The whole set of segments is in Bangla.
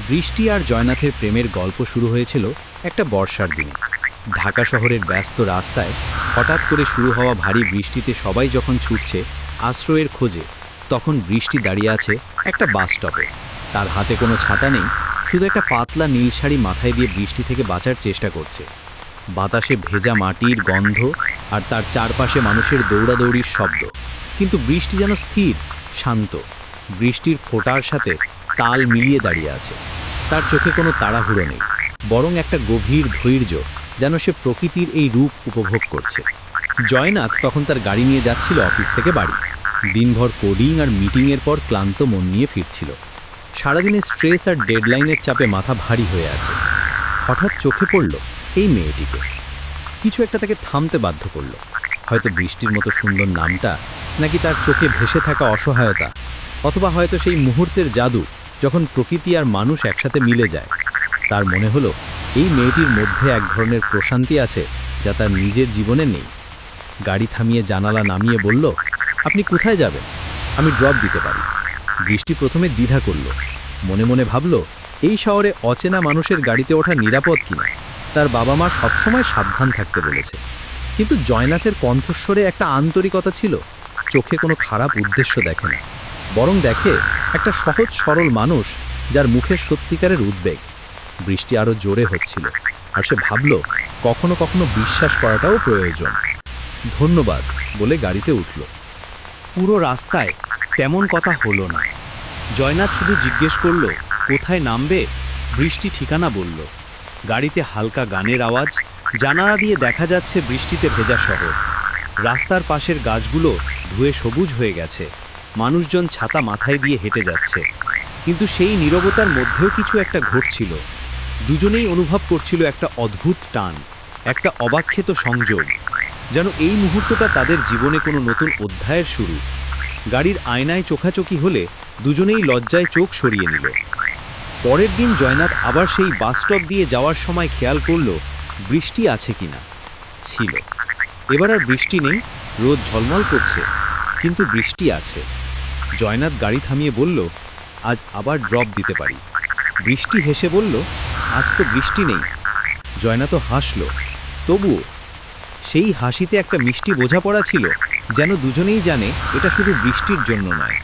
বৃষ্টি আর জয়নাথের প্রেমের গল্প শুরু হয়েছিল একটা বর্ষার দিনে। ঢাকা শহরের ব্যস্ত রাস্তায় হঠাৎ করে শুরু হওয়া ভারী বৃষ্টিতে সবাই যখন ছুটছে আশ্রয়ের খোঁজে, তখন বৃষ্টি দাঁড়িয়ে আছে একটা বাস স্টপে। তার হাতে কোনো ছাতা নেই, শুধু একটা পাতলা নীল শাড়ি মাথায় দিয়ে বৃষ্টি থেকে বাঁচার চেষ্টা করছে। বাতাসে ভেজা মাটির গন্ধ আর তার চারপাশে মানুষের দৌড়াদৌড়ির শব্দ, কিন্তু বৃষ্টি যেন স্থির, শান্ত। বৃষ্টির ফোঁটার সাথে তাল মিলিয়ে দাঁড়িয়ে আছে। তার চোখে কোনো তাড়াহুড়ো নেই, বরং একটা গভীর ধৈর্য, যেন সে প্রকৃতির এই রূপ উপভোগ করছে। জয়নাথ তখন তার গাড়ি নিয়ে যাচ্ছিল অফিস থেকে বাড়ি। দিনভর কোডিং আর মিটিংয়ের পর ক্লান্ত মন নিয়ে ফিরছিল। সারাদিনের স্ট্রেস আর ডেডলাইনের চাপে মাথা ভারী হয়ে আছে। হঠাৎ চোখে পড়ল এই মেয়েটিকে। কিছু একটা তাকে থামতে বাধ্য করল। হয়তো বৃষ্টির মতো সুন্দর নামটা, নাকি তার চোখে ভেসে থাকা অসহায়তা, অথবা হয়তো সেই মুহূর্তের জাদু যখন প্রকৃতি আর মানুষ একসাথে মিলে যায়। তার মনে হলো এই মেয়েটির মধ্যে এক ধরনের প্রশান্তি আছে যা তার নিজের জীবনে নেই। গাড়ি থামিয়ে জানালা নামিয়ে বলল, আপনি কোথায় যাবেন? আমি ড্রপ দিতে পারি। বৃষ্টি প্রথমে দ্বিধা করল, মনে মনে ভাবল এই শহরে অচেনা মানুষের গাড়িতে ওঠা নিরাপদ কিনা। তার বাবা মা সবসময় সাবধান থাকতে বলেছে। কিন্তু জয়নাথের কণ্ঠস্বরে একটা আন্তরিকতা ছিল। চোখে কোনো খারাপ উদ্দেশ্য দেখে না, বরং দেখে একটা সহজ সরল মানুষ যার মুখের সত্যিকারের উদ্বেগ। বৃষ্টি আরও জোরে হচ্ছিল, আর সে ভাবল কখনো কখনো বিশ্বাস করাটাও প্রয়োজন। ধন্যবাদ বলে গাড়িতে উঠল। পুরো রাস্তায় তেমন কথা হলো না। জয়নাথ শুধু জিজ্ঞেস করল কোথায় নামবে। বৃষ্টি ঠিকানা বলল। গাড়িতে হালকা গানের আওয়াজ, জানালা দিয়ে দেখা যাচ্ছে বৃষ্টিতে ভেজা শহর। রাস্তার পাশের গাছগুলো ধুয়ে সবুজ হয়ে গেছে, মানুষজন ছাতা মাথায় দিয়ে হেঁটে যাচ্ছে। কিন্তু সেই নীরবতার মধ্যেও কিছু একটা ঘটছিল। দুজনেই অনুভব করছিল একটা অদ্ভুত টান, একটা অবাক্ষিত সংযোগ, যেন এই মুহূর্তটা তাদের জীবনে কোনো নতুন অধ্যায়ের শুরু। গাড়ির আয়নায় চোখাচোখি হলে দুজনেই লজ্জায় চোখ সরিয়ে নিল। পরের দিন জয়নাথ আবার সেই বাস স্টপ দিয়ে যাওয়ার সময় খেয়াল করল বৃষ্টি আছে কিনা। ছিল। এবার আর বৃষ্টি নেই, রোদ ঝলমল করছে, কিন্তু বৃষ্টি আছে। জয়নাথ গাড়ি থামিয়ে বলল, আজ আবার ড্রপ দিতে পারি। বৃষ্টি হেসে বলল, আজ তো বৃষ্টি নেই। জয়নাথও হাসল, তবুও সেই হাসিতে একটা মিষ্টি বোঝাপড়া ছিল, যেন দুজনেই জানে এটা শুধু বৃষ্টির জন্য নয়।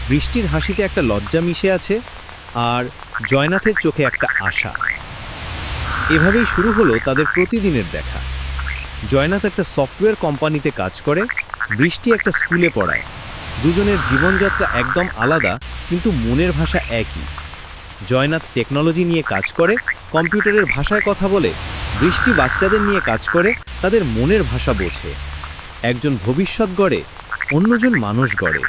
বৃষ্টির হাসিতে একটা লজ্জা মিশে আছে, আর জয়নাথের চোখে একটা আশা। এভাবেই শুরু হলো তাদের প্রতিদিনের দেখা। জয়নাথ একটা সফটওয়্যার কোম্পানিতে কাজ করে, বৃষ্টি একটা স্কুলে পড়ায়। দুজনের জীবনযাত্রা একদম আলাদা, কিন্তু মনের ভাষা একই। জয়নাথ টেকনোলজি নিয়ে কাজ করে, কম্পিউটারের ভাষায় কথা বলে। বৃষ্টি বাচ্চাদের নিয়ে কাজ করে, তাদের মনের ভাষা বোঝে। একজন ভবিষ্যৎ গড়ে, অন্যজন মানুষ গড়ে।